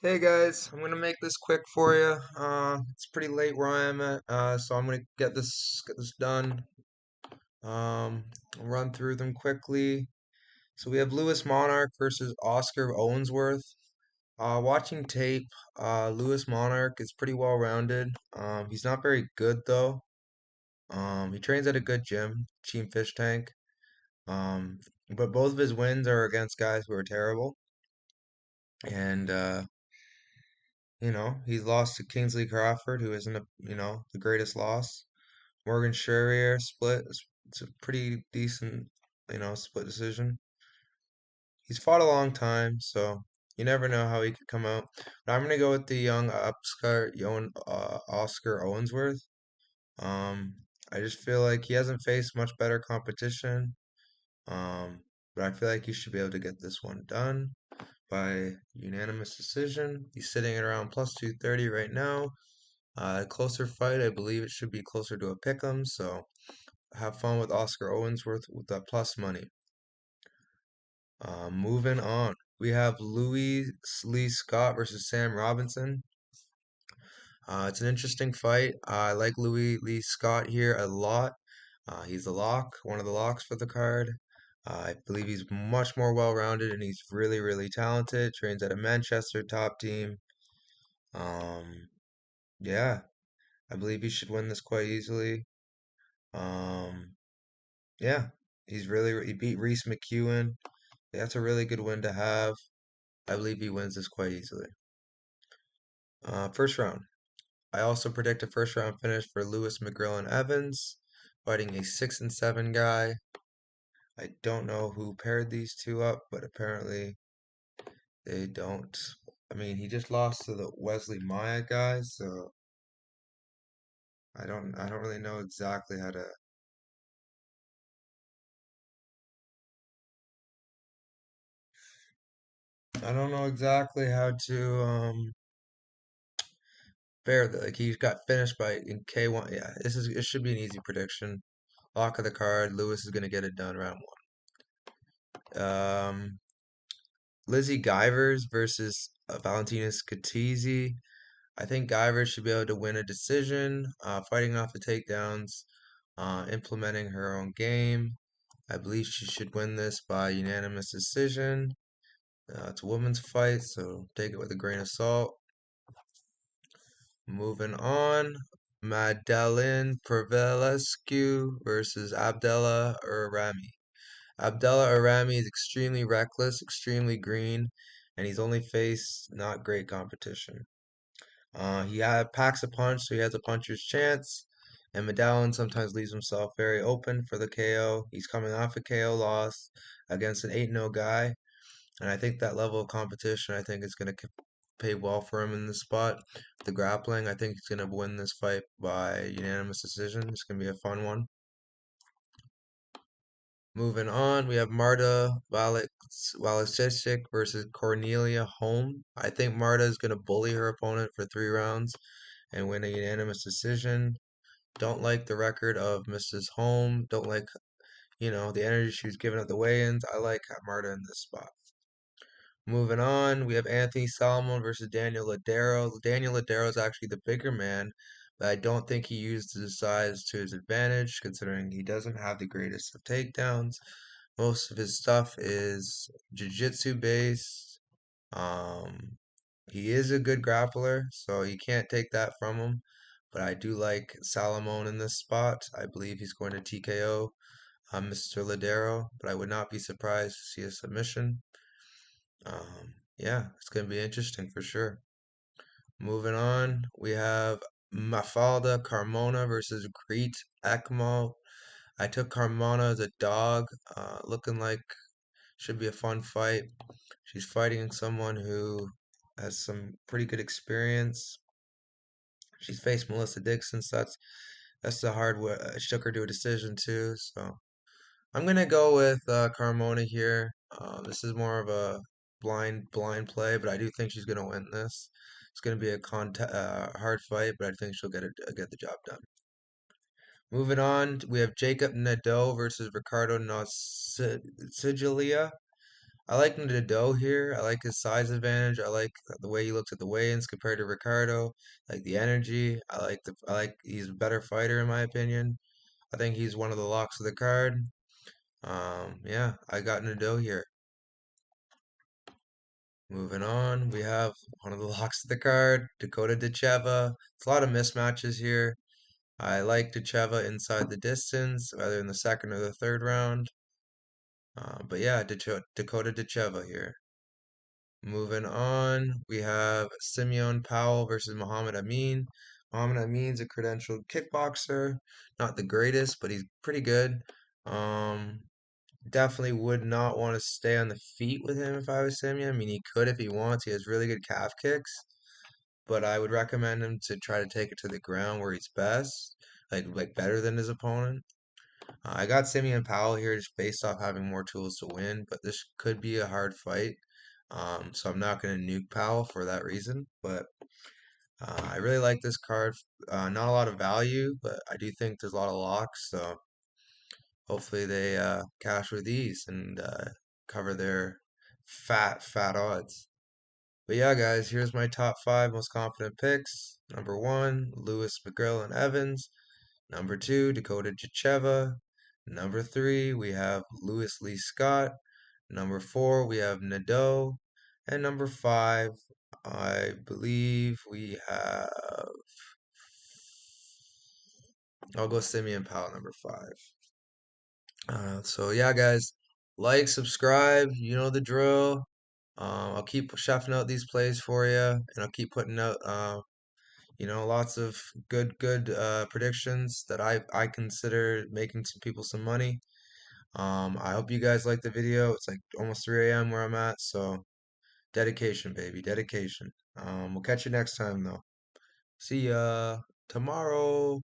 Hey guys, I'm gonna make this quick for you. It's pretty late where I am at, so I'm gonna get this done. I'll run through them quickly. So we have Lewis Monarch versus Oscar Owensworth. Watching tape, Lewis Monarch is pretty well rounded. He's not very good though. He trains at a good gym, Team Fish Tank. Um, but both of his wins are against guys who are terrible, and he's lost to Kingsley Crawford, who isn't the greatest loss. Morgan Sherrier split. It's a pretty decent, split decision. He's fought a long time, so you never know how he could come out. But I'm gonna go with the young upstart, Oscar Owensworth. Um, I just feel like he hasn't faced much better competition. Um, but I feel like he should be able to get this one done by unanimous decision. He's sitting at around plus 230 right now. Closer fight, I believe it should be closer to a pick'em. So have fun with Oscar Owensworth with that plus money. Moving on, we have Louis Lee Scott versus Sam Robinson. It's an interesting fight. I like Louis Lee Scott here a lot. He's the lock, one of the locks for the card. I believe he's much more well-rounded and he's really, really talented. Trains at a Manchester top team. Um, yeah, I believe he should win this quite easily. Um, Yeah, he beat Reese McEwen. That's a really good win to have. I believe he wins this quite easily. First round. I also predict a first round finish for Lewis McGrill and Evans, fighting a 6-7 guy. I don't know who paired these two up, but apparently they don't. I mean, he just lost to the Wesley Maya guy, so I don't really know exactly how to. I don't know exactly how to pair the like he got finished by in K1. Yeah, it should be an easy prediction. Lock of the card. Lewis is gonna get it done round one. Lizzie Givers versus Valentina Scatizzi. I think Givers should be able to win a decision, fighting off the takedowns, implementing her own game. I believe she should win this by unanimous decision. It's a women's fight, so take it with a grain of salt. Moving on, Magdalene Prevalescu versus Abdallah Arami. Abdallah Arami is extremely reckless, extremely green, and he's only faced not great competition. Packs a punch, so he has a puncher's chance. And Medallin sometimes leaves himself very open for the KO. He's coming off a KO loss against an 8-0 guy, and I think that level of competition, I think, is going to pay well for him in this spot. The grappling, I think he's going to win this fight by unanimous decision. It's going to be a fun one. Moving on, we have Marta Valicic versus Cornelia Holm. I think Marta is going to bully her opponent for 3 rounds and win a unanimous decision. Don't like the record of Mrs. Holm. Don't like, the energy she was giving at the weigh-ins. I like Marta in this spot. Moving on, we have Anthony Solomon versus Daniel Ladero. Daniel Ladero is actually the bigger man, but I don't think he used his size to his advantage, considering he doesn't have the greatest of takedowns. Most of his stuff is jiu-jitsu based. Um, he is a good grappler, so you can't take that from him. But I do like Salomon in this spot. I believe he's going to TKO Mr. Ladero, but I would not be surprised to see a submission. Yeah, it's going to be interesting for sure. Moving on, we have Mafalda Carmona versus Greet Ekmo. I took Carmona as a dog, looking like should be a fun fight. She's fighting someone who has some pretty good experience. She's faced Melissa Dixon, so that's the hard way. She took her to a decision too, so I'm gonna go with Carmona here. This is more of a blind play, but I do think she's gonna win this. It's gonna be a hard fight, but I think she'll get the job done. Moving on, we have Jacob Nadeau versus Ricardo Nocilia. I like Nadeau here. I like his size advantage. I like the way he looks at the weigh-ins compared to Ricardo. Like the energy. I like he's a better fighter in my opinion. I think he's one of the locks of the card. Yeah, I got Nadeau here. Moving on, we have one of the locks of the card, Dakota Decheva. It's a lot of mismatches here. I like Decheva inside the distance, either in the second or the third round. But yeah, Dakota Decheva here. Moving on, we have Simeon Powell versus Muhammad Amine. Muhammad Amine's a credentialed kickboxer, not the greatest, but he's pretty good. Um, Definitely would not want to stay on the feet with him if I was Simeon. I mean, he could if he wants. He has really good calf kicks, but I would recommend him to try to take it to the ground where he's best, like better than his opponent. I got Simeon Powell here just based off having more tools to win, but this could be a hard fight. So I'm not going to nuke Powell for that reason, but I really like this card. Not a lot of value, but I do think there's a lot of locks, so hopefully they cash with these and cover their fat odds. But yeah, guys, here's my top five most confident picks. Number one, Lewis McGrill and Evans. Number two, Dakota Jicheva. Number three, we have Lewis Lee Scott. Number four, we have Nadeau. And number five, I believe we have. I'll go Simeon Powell, number five. So yeah, guys, like, subscribe. You know the drill. I'll keep chefing out these plays for you, and I'll keep putting out, lots of good predictions that I consider making some people some money. I hope you guys like the video. It's like almost 3 a.m. where I'm at, so dedication, baby, dedication. We'll catch you next time, though. See ya tomorrow.